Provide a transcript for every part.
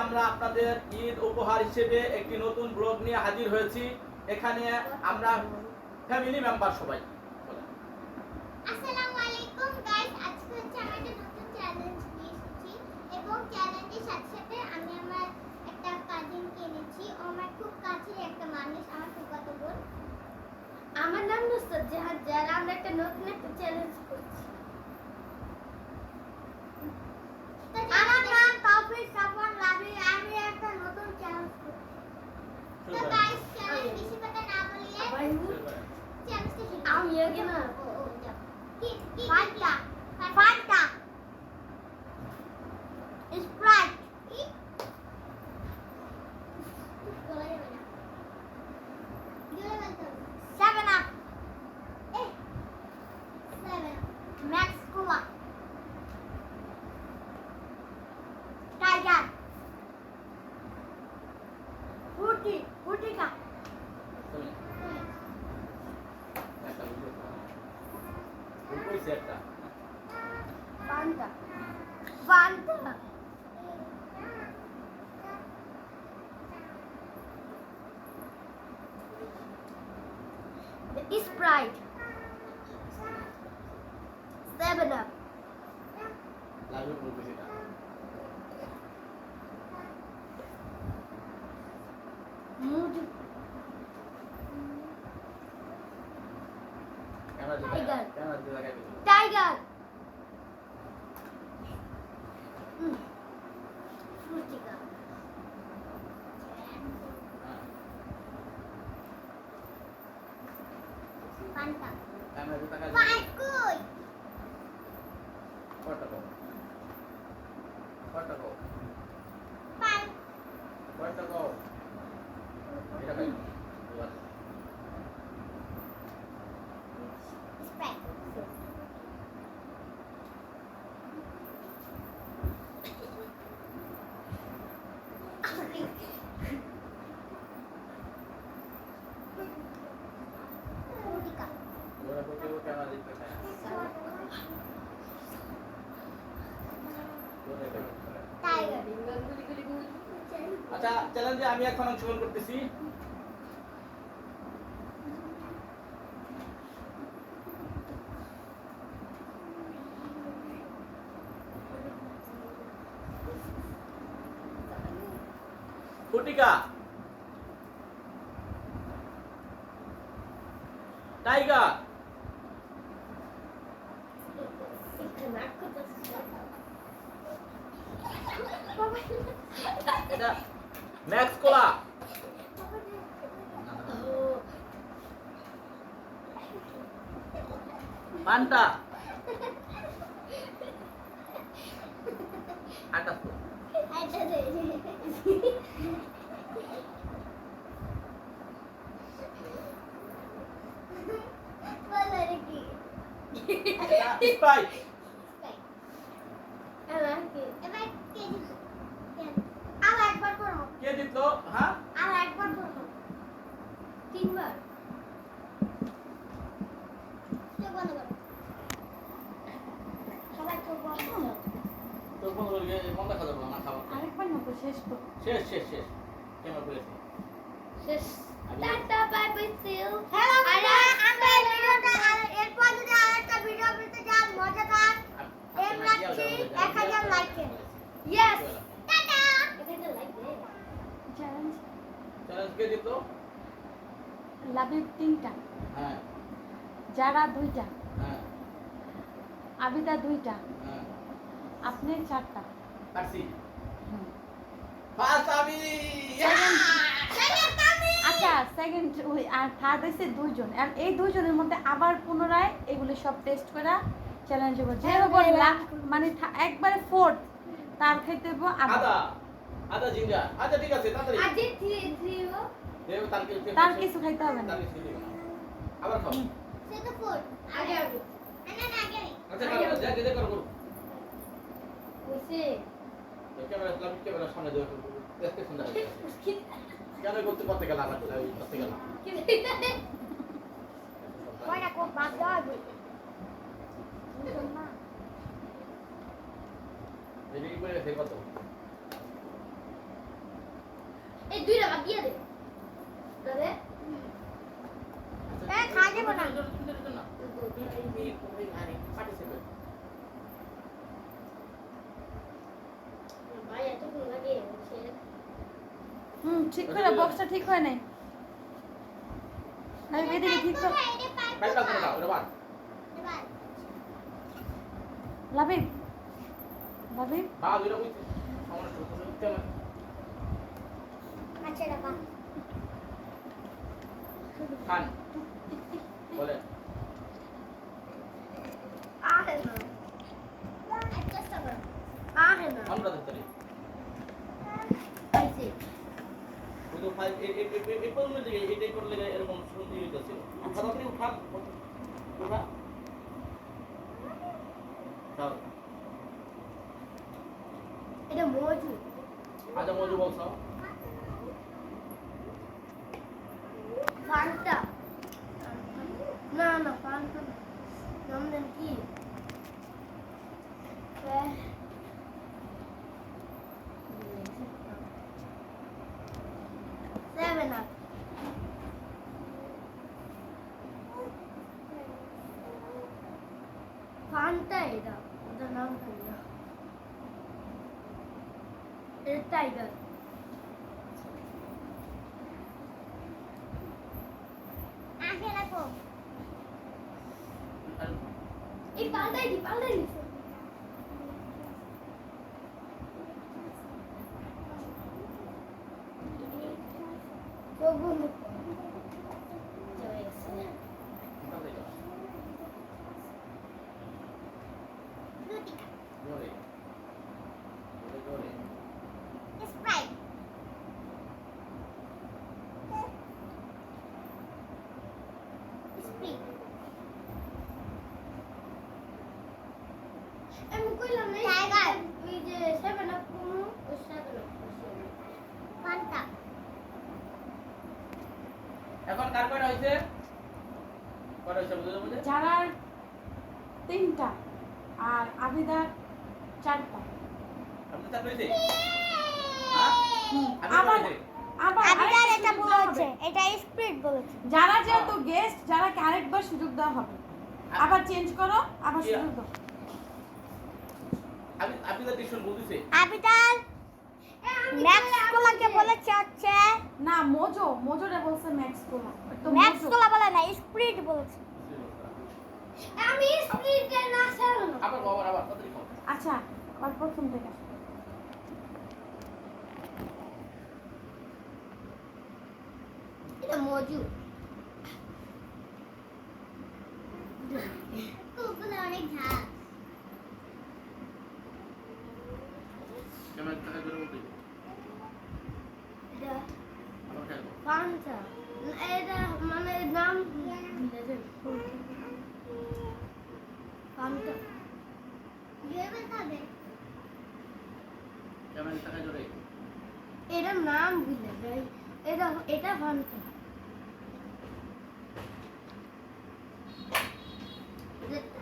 আমরা আপনাদের ঈদ উপহার হিসেবে একটি নতুন ব্লগ নিয়ে হাজির হয়েছি। এখানে আমরা ফ্যামিলি মেম্বার সবাই। আসসালামু আলাইকুম গাইস, আজকে হচ্ছে আমরা একটা নতুন চ্যালেঞ্জ নিয়ে এসেছি এবং চ্যালেঞ্জের সাথে সাথে আমি আমার একটা কাজিনকে এনেছি। ও আমার খুব কাছের একটা মানুষ, আমার ফুফাতো বোন। আমার নাম নুসরাত জাহান। যারা আমরা একটা নতুন একটা চ্যালেঞ্জ করছি। আমার নাম তাওফিক সাফওয়ান লাভি। আমি একটা নতুন চ্যালেঞ্জ করছি। তো গাইস, চ্যালেঞ্জ বেশি কথা না বলিয়ে চ্যালেঞ্জটা শুরু করি। আমি আগে না কি Fanta Sprite seven up max cola tiger ফুটিকা Fanta Sprite, 7 Up, Moody, Tiger, Frutica, Fanta, Fakui, Sprite, Frutica, Tiger. আচ্ছা, চ্যালেঞ্জে আমি এখন অংশগ্রহণ করতেছি। ফুটিকা, টাইগার, এটা ম্যাক্স কোলা, পান্টা, আটা স্প্রাইট। কে জিতলো? হ্যাঁ, তিনবার সবাই তো তো কোন বলবে কোন দেখা যাবে না খাবার। আরেকবার নেবো, শেষ তো। শেষ শেষ শেষ কেমন করেছে? শেষ। Tata bye bye see you. Hello আমরা এই ভিডিওটা এরপর যদি আরেকটা ভিডিও পেতে চান মজাদার এম রাখছি 1000 লাইক দেন। ইয়েস টাটা 1000 লাইক দেন। চ্যালেঞ্জ চ্যালেঞ্জ কে জিতলো? লাবিব 3টা, হ্যাঁ যারা 2টা, হ্যাঁ আবিদা 2টা, হ্যাঁ আপনি 4টা। পারছি। ফার্স্ট আমি। আচ্ছা, সেকেন্ড ওই আর থার্ড হইছে 2 জন। আর এই 2 জনের মধ্যে আবার পুনরায় এগুলো সব টেস্ট করা চ্যালেঞ্জ হবে। যে হবে মানে একবারে ফোর্থ তার খাইতে হবে আদা আদা জিঞ্জার। আচ্ছা ঠিক আছে, তাড়াতাড়ি আজকে 3 ও দেব। তার কিছু খাইতে হবে না। তার কিছু দিও না। আবার খাও। সে তো 4 আগে আগে না আগে আচ্ছা করো, যা যেটা করো করো। ওইসে ক্যামেরা লাইভ ক্যামেরা সামনে দেও। দেখতে সুন্দর হবে। কেন করতে গেল আবার করতে গেল। কয়টা কোপ বাদ দাও রেডি করে ফের কত? দুইটা বাদ দিয়ে দে তবে খাওয়া যাবে না। ভাই এতক্ষণ লাগে ঠিক করে বক্সটা ঠিক হয় নাই না এদিকে ঠিক কর লাবিব লাবিব আচ্ছা রাখা খান বলে আহে না চেষ্টা করো আহে না আমরা ধরতে পারি আইছে ওই তো ফাইভ এই করলে যে এটাই করলে এরকম সুন্দর হইতাছিল উঠা তাড়াতাড়ি উঠা উঠা তাও এটা মজু আচ্ছা মজু বলছো ফান্টা না না ফান্টা নাম দেন কি সেভেন আপ ফান্টা এটা ওটার নাম কি না এটা টাইগার আগে রাখো এই পাল্টাই দি প্রভু লুটিকা জোরে জোরে স্প্রাইট স্প্রিট আমি কইলাম না টাইগার ওই যে সেভেন আপ কোন ওই সেভেন আপ ফান্টা এখন কার কয়টা হইছে কয়টা হইছে বুঝলে বুঝলে যারা 3টা আর আবিদার 4টা আপনি তার হইছে হ্যাঁ আবার আবার আবিদার আরেকটা এটা সুযোগ দেওয়া বলেছে হবে। এটা স্প্রিট বলেছে যারা যেহেতু গেস্ট যারা আরেকবার সুযোগ দেওয়া হবে আবার চেঞ্জ করো আবার সুযোগ দাও আপনি তার টিউশন বলতেছে আবিদার ম্যাক্স কোলাকে বলেছে হচ্ছে না মোজোরে বলছে ম্যাক্স কোলা তো ম্যাক্স কোলা বলে না স্প্রিট বলেছে আমি স্প্লিটের না সেভেন আপ আবার বাবা আবার তাড়াতাড়ি খাও আচ্ছা আবার প্রথম থেকে এটা মজু কুকুলে অনেক ঝাল কেমন টাকা করে বলতে এটা আবার খাও পান্তা এটা মানে নাম পান্তা ভেবে খাবে কেমন টাকা জোরে এটার নাম ভুলে যাই এটা পান্তা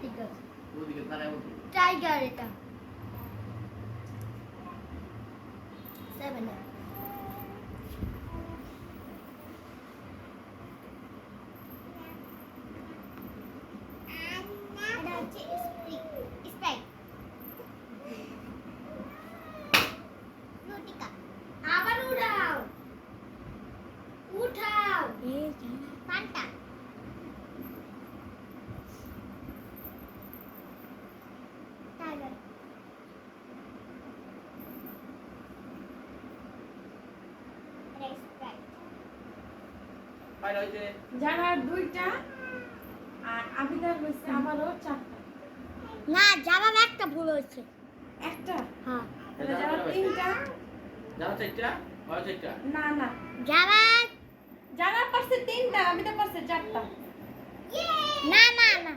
টাইগার ওদিকে তাকায় বলতে টাইগার এটা সেভেন আপ এটা হচ্ছে স্প্রাইট লুটিকা আবার উঠাও ফান্টা টাইগার এটা স্প্রাইট কয়টা হইছে যারা 2টা আর আবিদার হইছে আমারও 4টা না জবাব একটা ভুল হয়েছে একটা হ্যাঁ তাহলে যারা 3টা যারা চারটা ওরা চারটা না না জবাব যারা পারছে 3টা আবিদা পারছে 4টা না না না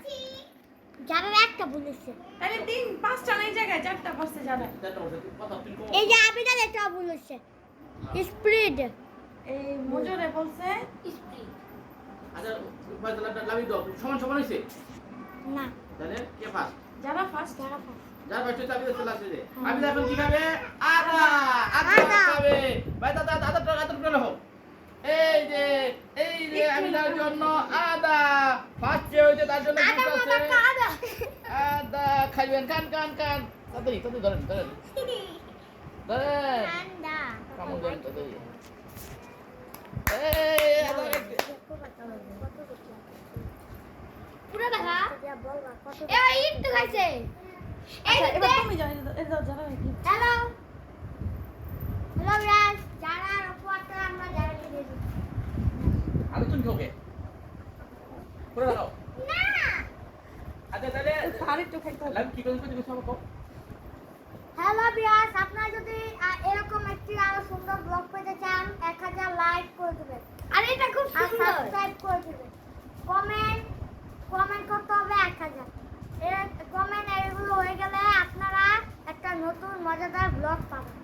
জবাব একটা ভুল হয়েছে তাহলে 5টা নাই জায়গায় 4টা পারছে যারা চারটা বলছে কথা তিন কম এই যে আবিদার এটা ভুল হয়েছে স্প্রিট এই মোজরে বলছে স্প্লিট আচ্ছা ফয়সালা লাভি দাও সমান সমান হইছে না তাহলে কে ফার্স্ট যারা ফার্স্ট যারা ফার্স্ট যার বাচ্চা চাবি দিয়ে চলে আসছে যে। আমি এখন কি খাবে? আদা। আদা আদা। খাবে। ভাই দাদা আদা হোক। এই যে আমি তার জন্য আদা। ফার্স্টে হইছে তার জন্য আদা জুস মামা আছে। আদা আদা খাইবেন কান। তাড়াতাড়ি ধরেন। ধরেন। ঠান্ডা কামড় ধরেন তাড়াতাড়ি। এই আদা পুরো দেখা বলবা কত এই একটু খাইছে এই আচ্ছা, এবার তুমি যাও এটা যারা কি হ্যালো গাইস যারা রূপটা আমরা যারা দিয়ে দিই আলু তুমি খাওকে। পুরো লাগাও। না আচ্ছা তাহলে আর একটু খাইতে হবে লাইভ কি করে দিবে সব কও। হ্যালো ভিউয়ার্স আপনারা যদি এরকম একটি আরো সুন্দর ব্লগ পেতে চান 1000 লাইক করে দিবেন আর এটা খুব সুন্দর সাবস্ক্রাইব করে দিবেন কমেন্ট করতে হবে 1000 এর কমেন্ট এগুলো হয়ে গেলে আপনারা একটা নতুন মজাদার ব্লগ পাবেন